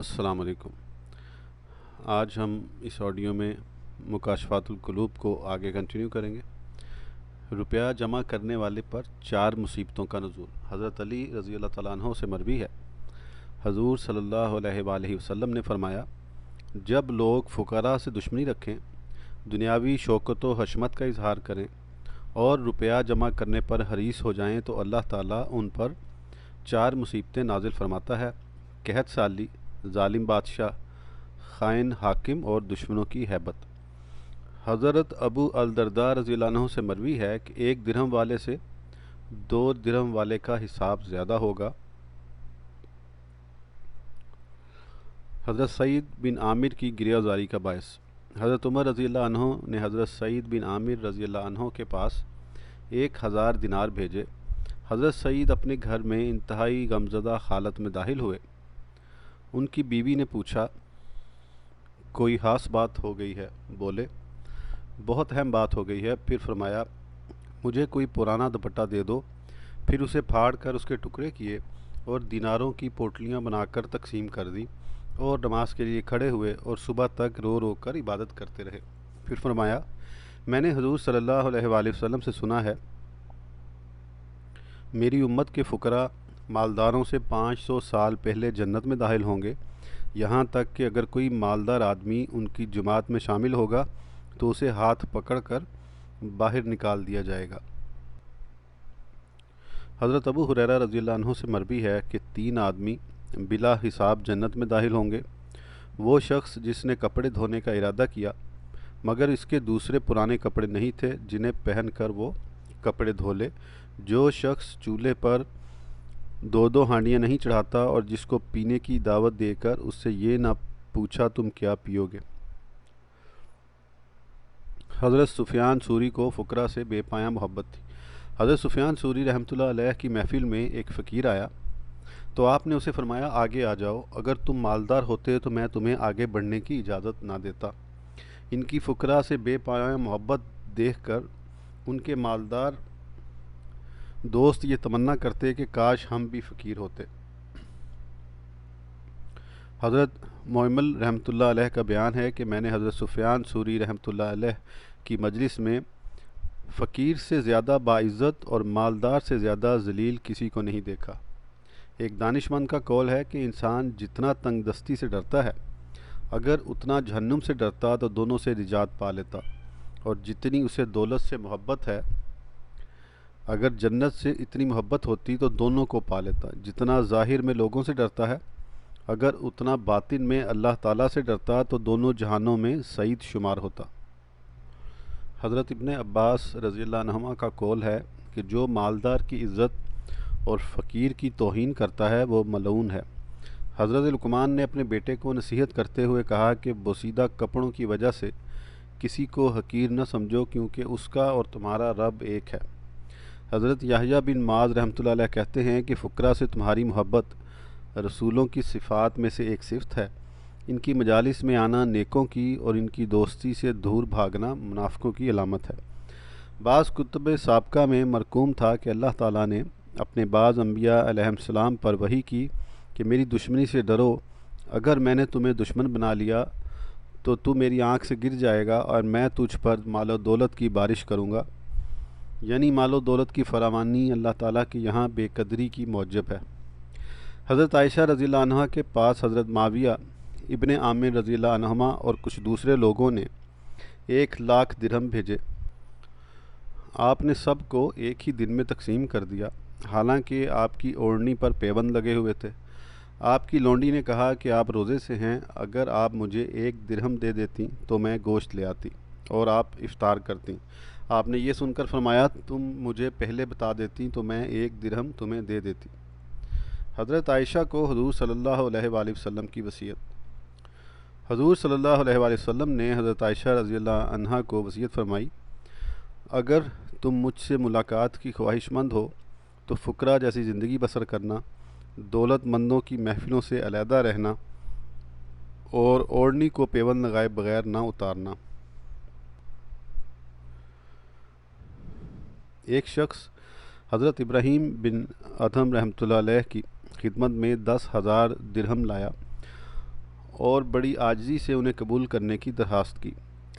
السلام علیکم۔ آج ہم اس آڈیو میں مکاشفات القلوب کو آگے کنٹینیو کریں گے۔ روپیہ جمع کرنے والے پر 4 مصیبتوں کا نزول۔ حضرت علی رضی اللہ تعالیٰ عنہ سے مروی ہے، حضور صلی اللہ علیہ وآلہ وسلم نے فرمایا، جب لوگ فقراء سے دشمنی رکھیں، دنیاوی شوکت و حشمت کا اظہار کریں اور روپیہ جمع کرنے پر حریص ہو جائیں تو اللہ تعالیٰ ان پر 4 مصیبتیں نازل فرماتا ہے: قحط سالی، ظالم بادشاہ، خائن حاکم اور دشمنوں کی ہیبت۔ حضرت ابو الدرداء رضی اللہ عنہ سے مروی ہے کہ 1 درہم والے سے 2 درہم والے کا حساب زیادہ ہوگا۔ حضرت سعید بن عامر کی گریہ زاری کا باعث۔ حضرت عمر رضی اللہ عنہ نے حضرت سعید بن عامر رضی اللہ عنہ کے پاس 1000 دینار بھیجے۔ حضرت سعید اپنے گھر میں انتہائی غمزدہ حالت میں داخل ہوئے۔ ان کی بیوی نے پوچھا، کوئی خاص بات ہو گئی ہے؟ بولے، بہت اہم بات ہو گئی ہے۔ پھر فرمایا، مجھے کوئی پرانا دوپٹہ دے دو۔ پھر اسے پھاڑ کر اس کے ٹکڑے کیے اور دیناروں کی پوٹلیاں بنا کر تقسیم کر دی اور نماز کے لیے کھڑے ہوئے اور صبح تک رو رو کر عبادت کرتے رہے۔ پھر فرمایا، میں نے حضور صلی اللہ علیہ وآلہ وسلم سے سنا ہے، میری امت کے فقراء مالداروں سے 500 سال پہلے جنت میں داخل ہوں گے، یہاں تک کہ اگر کوئی مالدار آدمی ان کی جماعت میں شامل ہوگا تو اسے ہاتھ پکڑ کر باہر نکال دیا جائے گا۔ حضرت ابو ہریرہ رضی اللہ عنہ سے مروی ہے کہ 3 آدمی بلا حساب جنت میں داخل ہوں گے۔ وہ شخص جس نے کپڑے دھونے کا ارادہ کیا مگر اس کے دوسرے پرانے کپڑے نہیں تھے جنہیں پہن کر وہ کپڑے دھو لے، جو شخص چولہے پر 2 ہانڈیاں نہیں چڑھاتا اور جس کو پینے کی دعوت دے کر اس سے یہ نہ پوچھا تم کیا پیو گے۔ حضرت سفیان ثوری کو فقراء سے بے پایاں محبت تھی۔ حضرت سفیان ثوری رحمۃ اللہ علیہ کی محفل میں ایک فقیر آیا تو آپ نے اسے فرمایا، آگے آ جاؤ، اگر تم مالدار ہوتے تو میں تمہیں آگے بڑھنے کی اجازت نہ دیتا۔ ان کی فقراء سے بے پایاں محبت دیکھ کر ان کے مالدار دوست یہ تمنا کرتے کہ کاش ہم بھی فقیر ہوتے۔ حضرت معمل رحمۃ اللہ علیہ کا بیان ہے کہ میں نے حضرت سفیان ثوری رحمۃ اللہ علیہ کی مجلس میں فقیر سے زیادہ باعزت اور مالدار سے زیادہ ذلیل کسی کو نہیں دیکھا۔ ایک دانش مند کا قول ہے کہ انسان جتنا تنگ دستی سے ڈرتا ہے، اگر اتنا جہنم سے ڈرتا تو دونوں سے نجات پا لیتا، اور جتنی اسے دولت سے محبت ہے، اگر جنت سے اتنی محبت ہوتی تو دونوں کو پا لیتا۔ جتنا ظاہر میں لوگوں سے ڈرتا ہے، اگر اتنا باطن میں اللہ تعالیٰ سے ڈرتا تو دونوں جہانوں میں سعید شمار ہوتا۔ حضرت ابن عباس رضی اللہ عنہما کا قول ہے کہ جو مالدار کی عزت اور فقیر کی توہین کرتا ہے وہ ملعون ہے۔ حضرت لقمان نے اپنے بیٹے کو نصیحت کرتے ہوئے کہا کہ بوسیدہ کپڑوں کی وجہ سے کسی کو حقیر نہ سمجھو، کیونکہ اس کا اور تمہارا رب ایک ہے۔ حضرت یحییٰ بن معاذ رحمۃ اللہ علیہ کہتے ہیں کہ فقراء سے تمہاری محبت رسولوں کی صفات میں سے ایک صفت ہے۔ ان کی مجالس میں آنا نیکوں کی اور ان کی دوستی سے دور بھاگنا منافقوں کی علامت ہے۔ بعض کتب سابقہ میں مرقوم تھا کہ اللہ تعالیٰ نے اپنے بعض انبیاء علیہم السلام پر وحی کی کہ میری دشمنی سے ڈرو، اگر میں نے تمہیں دشمن بنا لیا تو میری آنکھ سے گر جائے گا اور میں تجھ پر مال و دولت کی بارش کروں گا، یعنی مال و دولت کی فراوانی اللہ تعالیٰ کے یہاں بے قدری کی موجب ہے۔ حضرت عائشہ رضی اللہ عنہ کے پاس حضرت معاویہ ابن عامر رضی اللہ عنہما اور کچھ دوسرے لوگوں نے 1,00,000 درہم بھیجے۔ آپ نے سب کو ایک ہی دن میں تقسیم کر دیا، حالانکہ آپ کی اوڑھنی پر پیبند لگے ہوئے تھے۔ آپ کی لونڈی نے کہا کہ آپ روزے سے ہیں، اگر آپ مجھے 1 درہم دے دیتی تو میں گوشت لے آتی اور آپ افطار کرتی۔ آپ نے یہ سن کر فرمایا، تم مجھے پہلے بتا دیتی تو میں 1 درہم تمہیں دے دیتی۔ حضرت عائشہ کو حضور صلی اللہ علیہ وآلہ وسلم کی وصیت۔ حضور صلی اللہ علیہ وآلہ وسلم نے حضرت عائشہ رضی اللہ عنہا کو وصیت فرمائی، اگر تم مجھ سے ملاقات کی خواہش مند ہو تو فقراء جیسی زندگی بسر کرنا، دولت مندوں کی محفلوں سے علیحدہ رہنا اور اوڑھنی کو پیوند لگائے بغیر نہ اتارنا۔ ایک شخص حضرت ابراہیم بن ادھم رحمۃ اللہ علیہ کی خدمت میں 10,000 درہم لایا اور بڑی عاجزی سے انہیں قبول کرنے کی درخواست کی۔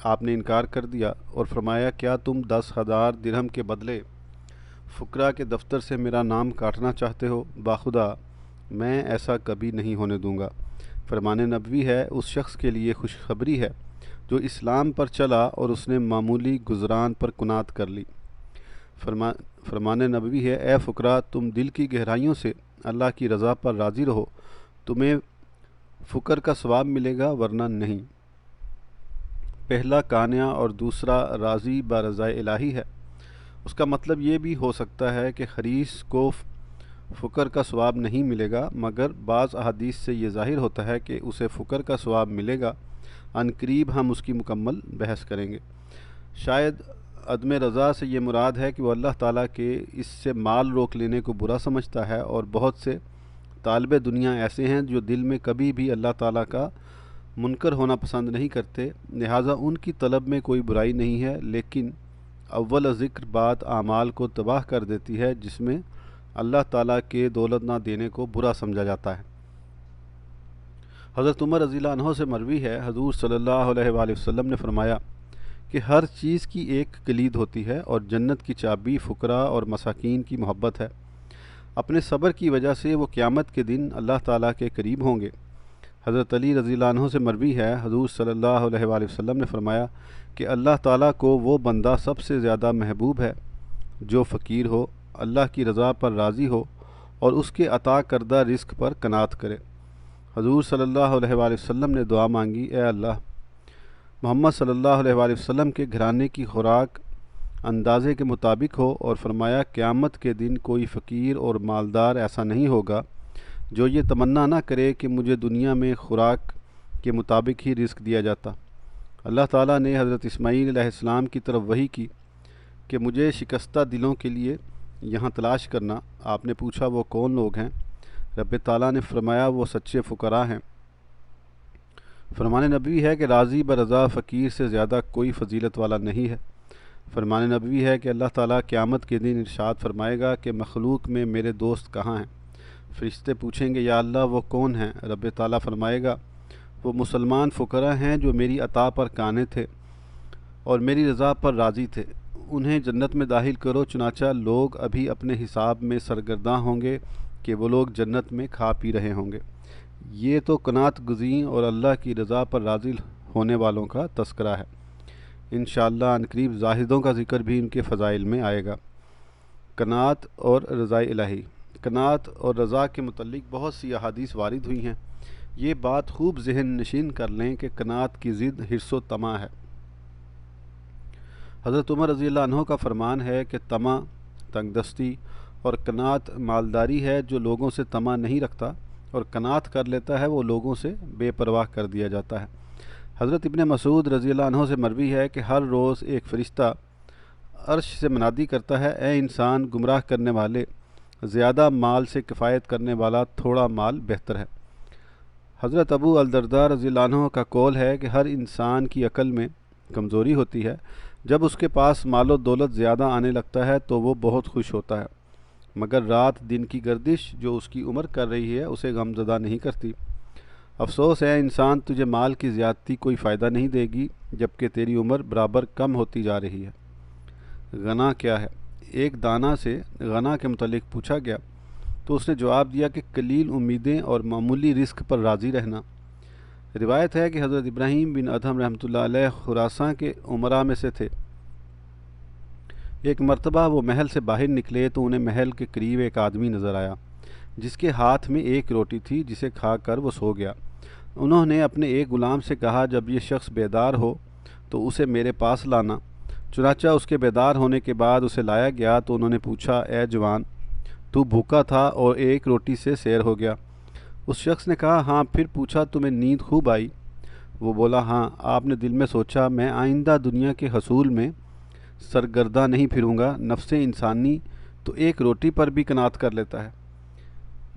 آپ نے انکار کر دیا اور فرمایا کیا تم 10,000 درہم کے بدلے فقراء کے دفتر سے میرا نام کاٹنا چاہتے ہو؟ باخدا میں ایسا کبھی نہیں ہونے دوں گا۔ فرمان نبوی ہے اس شخص کے لیے خوشخبری ہے جو اسلام پر چلا اور اس نے معمولی گزران پر قناعت کر لی۔ فرمان نبوی ہے اے فقراء تم دل کی گہرائیوں سے اللہ کی رضا پر راضی رہو، تمہیں فقر کا ثواب ملے گا ورنہ نہیں۔ پہلا قانع اور دوسرا راضی برضائے الہی ہے۔ اس کا مطلب یہ بھی ہو سکتا ہے کہ حریص کو فقر کا ثواب نہیں ملے گا، مگر بعض احادیث سے یہ ظاہر ہوتا ہے کہ اسے فقر کا ثواب ملے گا۔ عنقریب ہم اس کی مکمل بحث کریں گے۔ شاید عدم رضا سے یہ مراد ہے کہ وہ اللہ تعالیٰ کے اس سے مال روک لینے کو برا سمجھتا ہے، اور بہت سے طالب دنیا ایسے ہیں جو دل میں کبھی بھی اللہ تعالیٰ کا منکر ہونا پسند نہیں کرتے، لہٰذا ان کی طلب میں کوئی برائی نہیں ہے، لیکن اول ذکر بات اعمال کو تباہ کر دیتی ہے جس میں اللہ تعالیٰ کے دولت نہ دینے کو برا سمجھا جاتا ہے۔ حضرت عمر رضی اللہ عنہ سے مروی ہے حضور صلی اللہ علیہ وآلہ وسلم نے فرمایا کہ ہر چیز کی ایک کلید ہوتی ہے اور جنت کی چابی فقراء اور مساکین کی محبت ہے۔ اپنے صبر کی وجہ سے وہ قیامت کے دن اللہ تعالیٰ کے قریب ہوں گے۔ حضرت علی رضی اللہ عنہ سے مروی ہے حضور صلی اللہ علیہ وآلہ وسلم نے فرمایا کہ اللہ تعالیٰ کو وہ بندہ سب سے زیادہ محبوب ہے جو فقیر ہو، اللہ کی رضا پر راضی ہو اور اس کے عطا کردہ رزق پر قناعت کرے۔ حضور صلی اللہ علیہ وآلہ وسلم نے دعا مانگی اے اللہ محمد صلی اللہ علیہ وآلہ وسلم کے گھرانے کی خوراک اندازے کے مطابق ہو، اور فرمایا قیامت کے دن کوئی فقیر اور مالدار ایسا نہیں ہوگا جو یہ تمنا نہ کرے کہ مجھے دنیا میں خوراک کے مطابق ہی رزق دیا جاتا۔ اللہ تعالیٰ نے حضرت اسماعیل علیہ السلام کی طرف وحی کی کہ مجھے شکستہ دلوں کے لیے یہاں تلاش کرنا۔ آپ نے پوچھا وہ کون لوگ ہیں؟ رب تعالیٰ نے فرمایا وہ سچے فقراء ہیں۔ فرمان نبوی ہے کہ راضی برضا فقیر سے زیادہ کوئی فضیلت والا نہیں ہے۔ فرمان نبوی ہے کہ اللہ تعالیٰ قیامت کے دن ارشاد فرمائے گا کہ مخلوق میں میرے دوست کہاں ہیں؟ فرشتے پوچھیں گے یا اللہ وہ کون ہیں؟ رب تعالیٰ فرمائے گا وہ مسلمان فقراء ہیں جو میری عطا پر قانع تھے اور میری رضا پر راضی تھے، انہیں جنت میں داخل کرو۔ چنانچہ لوگ ابھی اپنے حساب میں سرگرداں ہوں گے کہ وہ لوگ جنت میں کھا پی رہے ہوں گے۔ یہ تو قناعت گزین اور اللہ کی رضا پر راضی ہونے والوں کا تذکرہ ہے۔ انشاءاللہ عنقریب زاہدوں کا ذکر بھی ان کے فضائل میں آئے گا۔ قناعت اور رضا الہی۔ قناعت اور رضا کے متعلق بہت سی احادیث وارد ہوئی ہیں۔ یہ بات خوب ذہن نشین کر لیں کہ قناعت کی ضد حرص و طمع ہے۔ حضرت عمر رضی اللہ عنہ کا فرمان ہے کہ طمع تنگ دستی اور قناعت مالداری ہے۔ جو لوگوں سے طمع نہیں رکھتا اور قناعت کر لیتا ہے وہ لوگوں سے بے پرواہ کر دیا جاتا ہے۔ حضرت ابن مسعود رضی اللہ عنہ سے مروی ہے کہ ہر روز ایک فرشتہ عرش سے منادی کرتا ہے اے انسان گمراہ کرنے والے، زیادہ مال سے کفایت کرنے والا تھوڑا مال بہتر ہے۔ حضرت ابو الدرداء رضی اللہ عنہ کا قول ہے کہ ہر انسان کی عقل میں کمزوری ہوتی ہے، جب اس کے پاس مال و دولت زیادہ آنے لگتا ہے تو وہ بہت خوش ہوتا ہے، مگر رات دن کی گردش جو اس کی عمر کر رہی ہے اسے غمزدہ نہیں کرتی۔ افسوس ہے انسان تجھے مال کی زیادتی کوئی فائدہ نہیں دے گی جبکہ تیری عمر برابر کم ہوتی جا رہی ہے۔ غنا کیا ہے؟ ایک دانا سے غنا کے متعلق پوچھا گیا تو اس نے جواب دیا کہ قلیل امیدیں اور معمولی رزق پر راضی رہنا۔ روایت ہے کہ حضرت ابراہیم بن ادھم رحمۃ اللہ علیہ خراساں کے امراء میں سے تھے۔ ایک مرتبہ وہ محل سے باہر نکلے تو انہیں محل کے قریب ایک آدمی نظر آیا جس کے ہاتھ میں ایک روٹی تھی جسے کھا کر وہ سو گیا۔ انہوں نے اپنے ایک غلام سے کہا جب یہ شخص بیدار ہو تو اسے میرے پاس لانا۔ چنانچہ اس کے بیدار ہونے کے بعد اسے لایا گیا تو انہوں نے پوچھا اے جوان تو بھوکا تھا اور ایک روٹی سے سیر ہو گیا؟ اس شخص نے کہا ہاں۔ پھر پوچھا تمہیں نیند خوب آئی؟ وہ بولا ہاں۔ آپ نے دل میں سوچا میں آئندہ دنیا کے حصول میں سرگرداں نہیں پھروں گا۔ نفس انسانی تو ایک روٹی پر بھی قناعت کر لیتا ہے۔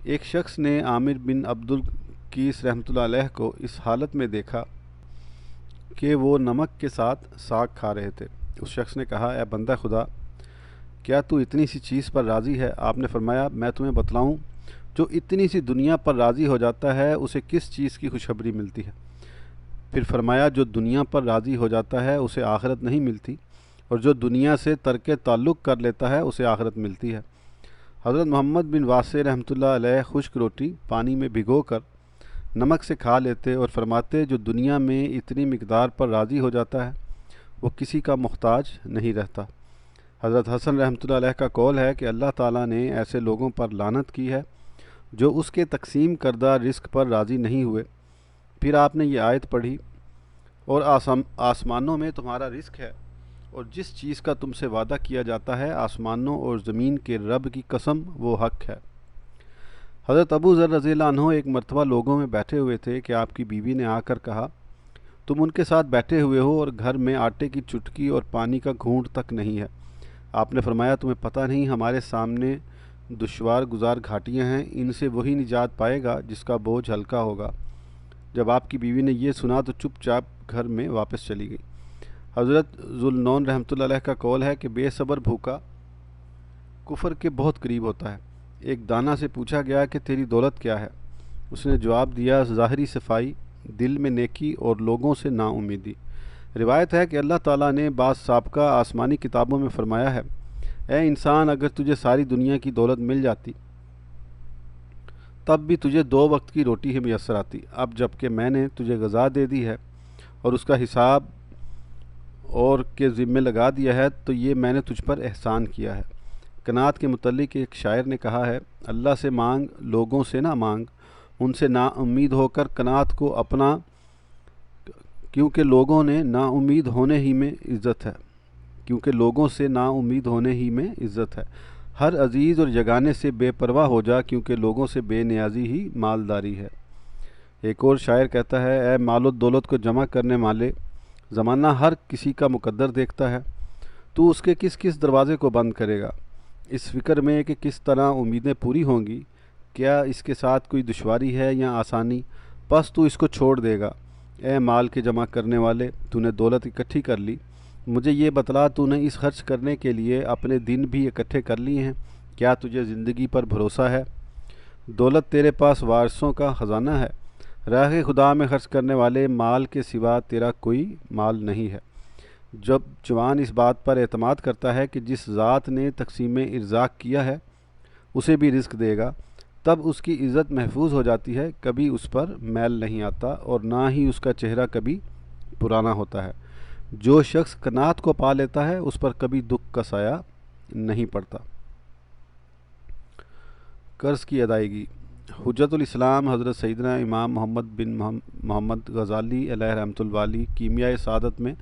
ایک شخص نے عامر بن عبد القیس رحمۃ اللہ علیہ کو اس حالت میں دیکھا کہ وہ نمک کے ساتھ ساگ کھا رہے تھے۔ اس شخص نے کہا اے بندہ خدا کیا تو اتنی سی چیز پر راضی ہے؟ آپ نے فرمایا میں تمہیں بتلاؤں جو اتنی سی دنیا پر راضی ہو جاتا ہے اسے کس چیز کی خوشخبری ملتی ہے؟ پھر فرمایا جو دنیا پر راضی ہو جاتا ہے اسے آخرت نہیں ملتی، اور جو دنیا سے ترک تعلق کر لیتا ہے اسے آخرت ملتی ہے۔ حضرت محمد بن واسع رحمۃ اللہ علیہ خشک روٹی پانی میں بھگو کر نمک سے کھا لیتے اور فرماتے جو دنیا میں اتنی مقدار پر راضی ہو جاتا ہے وہ کسی کا محتاج نہیں رہتا۔ حضرت حسن رحمۃ اللہ علیہ کا قول ہے کہ اللہ تعالیٰ نے ایسے لوگوں پر لعنت کی ہے جو اس کے تقسیم کردہ رزق پر راضی نہیں ہوئے۔ پھر آپ نے یہ آیت پڑھی، اور آسمانوں میں تمہارا رزق ہے، اور جس چیز کا تم سے وعدہ کیا جاتا ہے آسمانوں اور زمین کے رب کی قسم وہ حق ہے۔ حضرت ابو ذر رضی اللہ عنہ ایک مرتبہ لوگوں میں بیٹھے ہوئے تھے کہ آپ کی بیوی نے آ کر کہا تم ان کے ساتھ بیٹھے ہوئے ہو اور گھر میں آٹے کی چٹکی اور پانی کا گھونٹ تک نہیں ہے۔ آپ نے فرمایا تمہیں پتہ نہیں ہمارے سامنے دشوار گزار گھاٹیاں ہیں، ان سے وہی نجات پائے گا جس کا بوجھ ہلکا ہوگا۔ جب آپ کی بیوی نے یہ سنا تو چپ چاپ گھر میں واپس چلی گئی۔ حضرت ذوالنون رحمۃ اللہ علیہ کا قول ہے کہ بے صبر بھوکا کفر کے بہت قریب ہوتا ہے۔ ایک دانا سے پوچھا گیا کہ تیری دولت کیا ہے؟ اس نے جواب دیا ظاہری صفائی، دل میں نیکی اور لوگوں سے نا امیدی۔ روایت ہے کہ اللہ تعالیٰ نے بعض سابقہ آسمانی کتابوں میں فرمایا ہے اے انسان اگر تجھے ساری دنیا کی دولت مل جاتی تب بھی تجھے 2 وقت کی روٹی ہی میسر آتی، اب جب کہ میں نے تجھے غذا دے دی ہے اور اس کا حساب اور کے ذمے لگا دیا ہے تو یہ میں نے تجھ پر احسان کیا ہے۔ قناعت کے متعلق ایک شاعر نے کہا ہے اللہ سے مانگ لوگوں سے نہ مانگ، ان سے نا امید ہو کر قناعت کو اپنا، کیونکہ لوگوں نے نا امید ہونے ہی میں عزت ہے، کیونکہ لوگوں سے نا امید ہونے ہی میں عزت ہے۔ ہر عزیز اور یگانے سے بے پرواہ ہو جا، کیونکہ لوگوں سے بے نیازی ہی مالداری ہے۔ ایک اور شاعر کہتا ہے اے مال و دولت کو جمع کرنے والے، زمانہ ہر کسی کا مقدر دیکھتا ہے، تو اس کے کس کس دروازے کو بند کرے گا؟ اس فکر میں کہ کس طرح امیدیں پوری ہوں گی، کیا اس کے ساتھ کوئی دشواری ہے یا آسانی، پس تو اس کو چھوڑ دے گا۔ اے مال کے جمع کرنے والے، تو نے دولت اکٹھی کر لی، مجھے یہ بتلا تو نے اس خرچ کرنے کے لیے اپنے دن بھی اکٹھے کر لیے ہیں؟ کیا تجھے زندگی پر بھروسہ ہے؟ دولت تیرے پاس وارثوں کا خزانہ ہے، راہ خدا میں خرچ کرنے والے مال کے سوا تیرا کوئی مال نہیں ہے۔ جب جوان اس بات پر اعتماد کرتا ہے کہ جس ذات نے تقسیم ارزاق کیا ہے اسے بھی رزق دے گا، تب اس کی عزت محفوظ ہو جاتی ہے، کبھی اس پر میل نہیں آتا اور نہ ہی اس کا چہرہ کبھی پرانا ہوتا ہے۔ جو شخص قناعت کو پا لیتا ہے اس پر کبھی دکھ کا سایہ نہیں پڑتا۔ قرض کی ادائیگی۔ حجت الاسلام حضرت سیدنا امام محمد بن محمد غزالی علیہ رحمۃ اللہ کیمیائے سعادت میں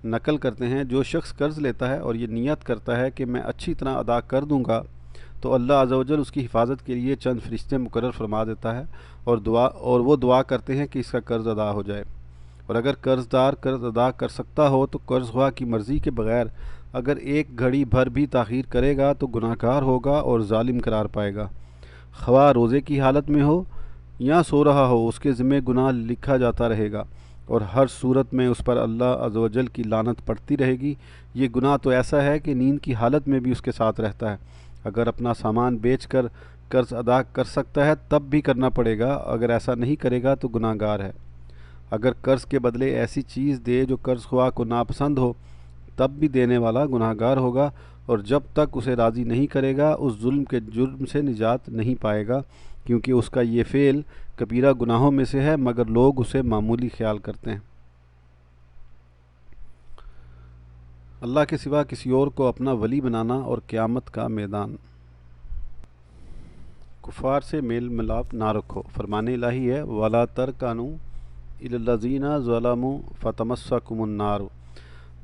نقل کرتے ہیں جو شخص قرض لیتا ہے اور یہ نیت کرتا ہے کہ میں اچھی طرح ادا کر دوں گا تو اللہ عز و جل اس کی حفاظت کے لیے چند فرشتے مقرر فرما دیتا ہے اور وہ دعا کرتے ہیں کہ اس کا قرض ادا ہو جائے۔ اور اگر قرض دار قرض ادا کر سکتا ہو تو قرض خواہ کی مرضی کے بغیر اگر ایک گھڑی بھر بھی تاخیر کرے گا تو گناہ گار ہوگا اور ظالم قرار پائے گا۔ خواہ روزے کی حالت میں ہو یا سو رہا ہو اس کے ذمہ گناہ لکھا جاتا رہے گا اور ہر صورت میں اس پر اللہ عز و جل کی لعنت پڑتی رہے گی۔ یہ گناہ تو ایسا ہے کہ نیند کی حالت میں بھی اس کے ساتھ رہتا ہے۔ اگر اپنا سامان بیچ کر قرض ادا کر سکتا ہے تب بھی کرنا پڑے گا، اگر ایسا نہیں کرے گا تو گناہ گار ہے۔ اگر قرض کے بدلے ایسی چیز دے جو قرض خواہ کو ناپسند ہو تب بھی دینے والا گناہ گار ہوگا، اور جب تک اسے راضی نہیں کرے گا اس ظلم کے جرم سے نجات نہیں پائے گا، کیونکہ اس کا یہ فعل کبیرہ گناہوں میں سے ہے مگر لوگ اسے معمولی خیال کرتے ہیں۔ اللہ کے سوا کسی اور کو اپنا ولی بنانا اور قیامت کا میدان۔ کفار سے میل ملاپ نہ رکھو، فرمان الہی ہے وَلَا تَرْكَنُوا إِلَى الَّذِينَ ظَلَمُوا فَتَمَسَّكُمُ النَّارُ۔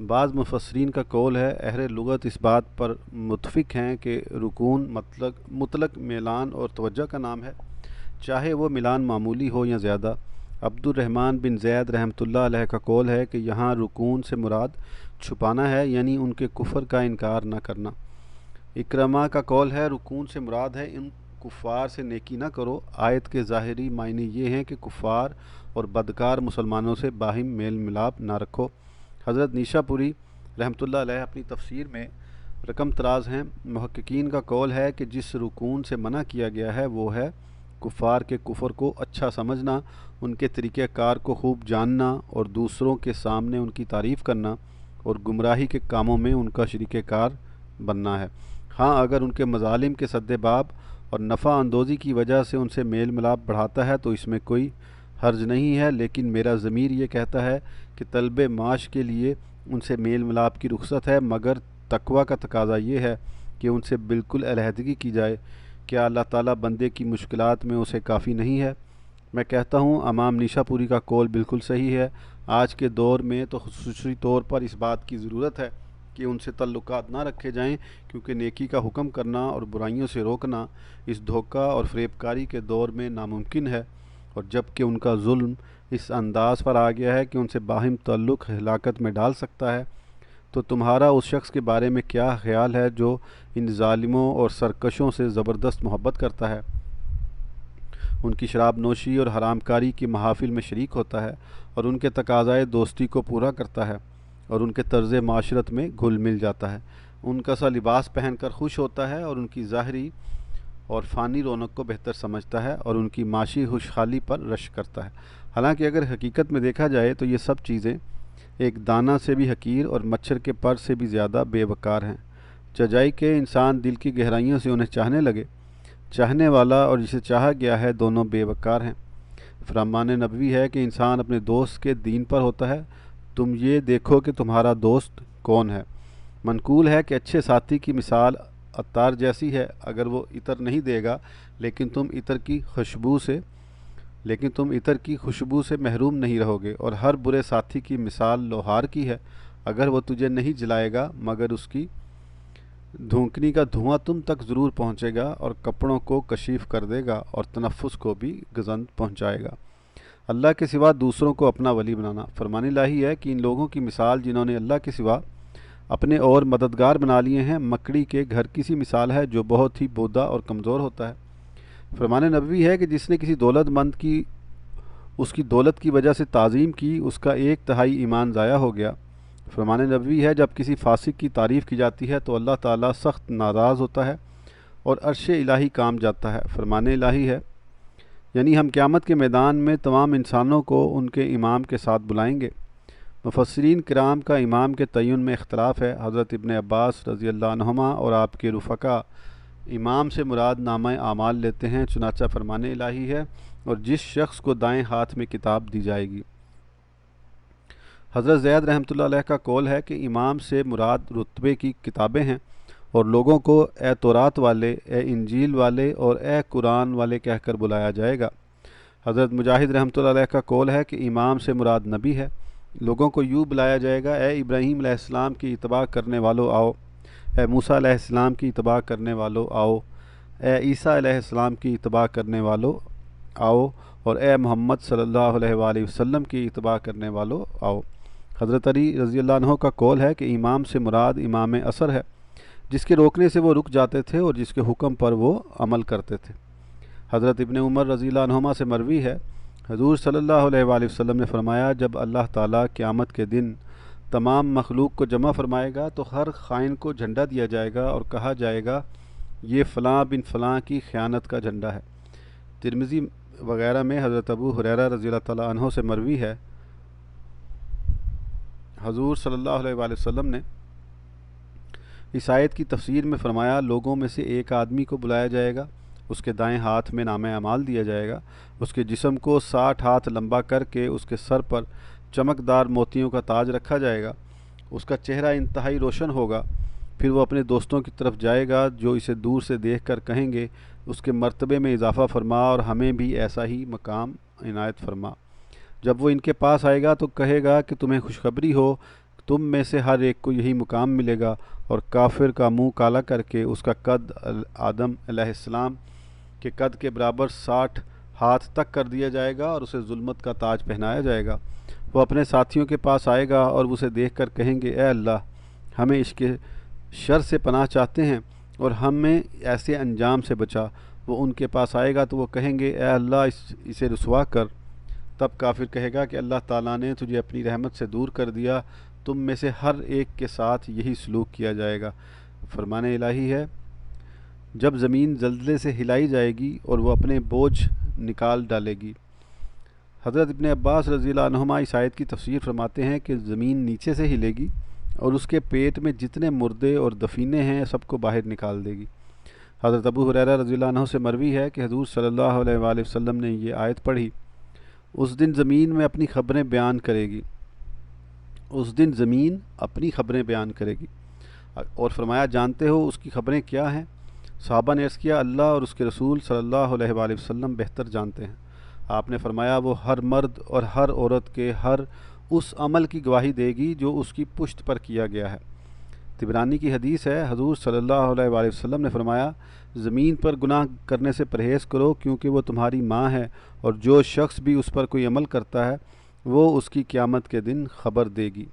بعض مفسرین کا قول ہے اہل لغت اس بات پر متفق ہیں کہ رکون مطلق میلان اور توجہ کا نام ہے، چاہے وہ میلان معمولی ہو یا زیادہ۔ عبد الرحمن بن زید رحمۃ اللہ علیہ کا قول ہے کہ یہاں رکون سے مراد چھپانا ہے، یعنی ان کے کفر کا انکار نہ کرنا۔ اکرمہ کا قول ہے رکون سے مراد ہے ان کفار سے نیکی نہ کرو۔ آیت کے ظاہری معنی یہ ہیں کہ کفار اور بدکار مسلمانوں سے باہم میل ملاپ نہ رکھو۔ حضرت نیشا پوری رحمۃ اللہ علیہ اپنی تفسیر میں رقم تراز ہیں۔ محققین کا قول ہے کہ جس رکون سے منع کیا گیا ہے وہ ہے کفار کے کفر کو اچھا سمجھنا، ان کے طریقہ کار کو خوب جاننا اور دوسروں کے سامنے ان کی تعریف کرنا اور گمراہی کے کاموں میں ان کا شریک کار بننا ہے۔ ہاں، اگر ان کے مظالم کے سد باب اور نفع اندوزی کی وجہ سے ان سے میل ملاپ بڑھاتا ہے تو اس میں کوئی حرج نہیں ہے، لیکن میرا ضمیر یہ کہتا ہے کہ طلب معاش کے لیے ان سے میل ملاپ کی رخصت ہے، مگر تقوی کا تقاضا یہ ہے کہ ان سے بالکل علیحدگی کی جائے۔ کیا اللہ تعالیٰ بندے کی مشکلات میں اسے کافی نہیں ہے؟ میں کہتا ہوں امام نیشا پوری کا قول بالکل صحیح ہے۔ آج کے دور میں تو خصوصی طور پر اس بات کی ضرورت ہے کہ ان سے تعلقات نہ رکھے جائیں، کیونکہ نیکی کا حکم کرنا اور برائیوں سے روکنا اس دھوکہ اور فریب کاری کے دور میں ناممکن ہے، اور جب کہ ان کا ظلم اس انداز پر آ گیا ہے کہ ان سے باہم تعلق ہلاکت میں ڈال سکتا ہے، تو تمہارا اس شخص کے بارے میں کیا خیال ہے جو ان ظالموں اور سرکشوں سے زبردست محبت کرتا ہے، ان کی شراب نوشی اور حرام کاری کی محافل میں شریک ہوتا ہے اور ان کے تقاضائے دوستی کو پورا کرتا ہے اور ان کے طرز معاشرت میں گھل مل جاتا ہے، ان کا سا لباس پہن کر خوش ہوتا ہے اور ان کی ظاہری اور فانی رونق کو بہتر سمجھتا ہے اور ان کی معاشی خوشحالی پر رشک کرتا ہے؟ حالانکہ اگر حقیقت میں دیکھا جائے تو یہ سب چیزیں ایک دانہ سے بھی حقیر اور مچھر کے پر سے بھی زیادہ بے وقار ہیں۔ چجائی کہ انسان دل کی گہرائیوں سے انہیں چاہنے لگے۔ چاہنے والا اور جسے چاہا گیا ہے دونوں بے وقار ہیں۔ فرمان نبوی ہے کہ انسان اپنے دوست کے دین پر ہوتا ہے، تم یہ دیکھو کہ تمہارا دوست کون ہے۔ منقول ہے کہ اچھے ساتھی کی مثال عطار جیسی ہے، اگر وہ عطر نہیں دے گا لیکن تم عطر کی خوشبو سے محروم نہیں رہو گے، اور ہر برے ساتھی کی مثال لوہار کی ہے، اگر وہ تجھے نہیں جلائے گا مگر اس کی دھونکنی کا دھواں تم تک ضرور پہنچے گا اور کپڑوں کو کشیف کر دے گا اور تنفس کو بھی گزند پہنچائے گا۔ اللہ کے سوا دوسروں کو اپنا ولی بنانا۔ فرمان الہی ہے کہ ان لوگوں کی مثال جنہوں نے اللہ کے سوا اپنے اور مددگار بنا لیے ہیں، مکڑی کے گھر کی سی مثال ہے جو بہت ہی بودا اور کمزور ہوتا ہے۔ فرمان نبوی ہے کہ جس نے کسی دولت مند کی اس کی دولت کی وجہ سے تعظیم کی، اس کا 1/3 ایمان ضائع ہو گیا۔ فرمان نبوی ہے جب کسی فاسق کی تعریف کی جاتی ہے تو اللہ تعالیٰ سخت ناراض ہوتا ہے اور عرش الہی کام جاتا ہے۔ فرمان الہی ہے یعنی ہم قیامت کے میدان میں تمام انسانوں کو ان کے امام کے ساتھ بلائیں گے۔ مفسرین کرام کا امام کے تعین میں اختلاف ہے۔ حضرت ابن عباس رضی اللہ عنہما اور آپ کے رفقا امام سے مراد نامہ اعمال لیتے ہیں، چنانچہ فرمان الہی ہے اور جس شخص کو دائیں ہاتھ میں کتاب دی جائے گی۔ حضرت زید رحمۃ اللہ علیہ کا قول ہے کہ امام سے مراد رتبے کی کتابیں ہیں اور لوگوں کو اے تورات والے، اے انجیل والے اور اے قرآن والے کہہ کر بلایا جائے گا۔ حضرت مجاہد رحمۃ اللہ علیہ کا قول ہے کہ امام سے مراد نبی ہے، لوگوں کو یوں بلایا جائے گا، اے ابراہیم علیہ السلام کی اتباع کرنے والو آؤ، اے موسیٰ علیہ السلام کی اتباع کرنے والو آؤ، اے عیسیٰ علیہ السلام کی اتباع کرنے والو آؤ، اور اے محمد صلی اللہ علیہ وآلہ وسلم کی اتباع کرنے والو آؤ۔ حضرت علی رضی اللہ عنہ کا قول ہے کہ امام سے مراد امام عصر ہے، جس کے روکنے سے وہ رک جاتے تھے اور جس کے حکم پر وہ عمل کرتے تھے۔ حضرت ابن عمر رضی اللہ عنہما سے مروی ہے، حضور صلی اللہ علیہ وآلہ وسلم نے فرمایا، جب اللہ تعالیٰ قیامت کے دن تمام مخلوق کو جمع فرمائے گا تو ہر خائن کو جھنڈا دیا جائے گا اور کہا جائے گا یہ فلاں بن فلاں کی خیانت کا جھنڈا ہے۔ ترمذی وغیرہ میں حضرت ابو ہریرہ رضی اللہ تعالیٰ عنہ سے مروی ہے، حضور صلی اللہ علیہ وآلہ وسلم نے اس آیت کی تفسیر میں فرمایا، لوگوں میں سے ایک آدمی کو بلایا جائے گا، اس کے دائیں ہاتھ میں نامہ اعمال دیا جائے گا، اس کے جسم کو 60 ہاتھ لمبا کر کے اس کے سر پر چمکدار موتیوں کا تاج رکھا جائے گا، اس کا چہرہ انتہائی روشن ہوگا، پھر وہ اپنے دوستوں کی طرف جائے گا جو اسے دور سے دیکھ کر کہیں گے، اس کے مرتبے میں اضافہ فرما اور ہمیں بھی ایسا ہی مقام عنایت فرما۔ جب وہ ان کے پاس آئے گا تو کہے گا کہ تمہیں خوشخبری ہو، تم میں سے ہر ایک کو یہی مقام ملے گا، اور کافر کا منہ کالا کر کے اس کا قد آدم علیہ السلام کے قد کے برابر 60 ہاتھ تک کر دیا جائے گا اور اسے ظلمت کا تاج پہنایا جائے گا۔ وہ اپنے ساتھیوں کے پاس آئے گا اور اسے دیکھ کر کہیں گے، اے اللہ، ہمیں اس کے شر سے پناہ چاہتے ہیں اور ہمیں ایسے انجام سے بچا۔ وہ ان کے پاس آئے گا تو وہ کہیں گے، اے اللہ، اسے رسوا کر۔ تب کافر کہے گا کہ اللہ تعالیٰ نے تجھے اپنی رحمت سے دور کر دیا، تم میں سے ہر ایک کے ساتھ یہی سلوک کیا جائے گا۔ فرمان الہی ہے جب زمین زلزلے سے ہلائی جائے گی اور وہ اپنے بوجھ نکال ڈالے گی۔ حضرت ابن عباس رضی اللہ عنہما اس آیت کی تفسیر فرماتے ہیں کہ زمین نیچے سے ہلے گی اور اس کے پیٹ میں جتنے مردے اور دفینے ہیں سب کو باہر نکال دے گی۔ حضرت ابو ہریرہ رضی اللہ عنہ سے مروی ہے کہ حضور صلی اللہ علیہ وآلہ وسلم نے یہ آیت پڑھی، اس دن زمین میں اپنی خبریں بیان کرے گی، اس دن زمین اپنی خبریں بیان کرے گی، اور فرمایا جانتے ہو اس کی خبریں کیا ہیں؟ صحابہ نے عرض کیا اللہ اور اس کے رسول صلی اللہ علیہ وآلہ وسلم بہتر جانتے ہیں۔ آپ نے فرمایا وہ ہر مرد اور ہر عورت کے ہر اس عمل کی گواہی دے گی جو اس کی پشت پر کیا گیا ہے۔ طبرانی کی حدیث ہے، حضور صلی اللہ علیہ وآلہ وسلم نے فرمایا زمین پر گناہ کرنے سے پرہیز کرو کیونکہ وہ تمہاری ماں ہے، اور جو شخص بھی اس پر کوئی عمل کرتا ہے وہ اس کی قیامت کے دن خبر دے گی۔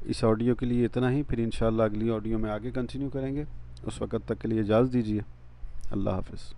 اس آڈیو کے لیے اتنا ہی، پھر انشاءاللہ اگلی آڈیو میں آگے کنٹینیو کریں گے۔ اس وقت تک کے لیے اجازت دیجیے، اللہ حافظ۔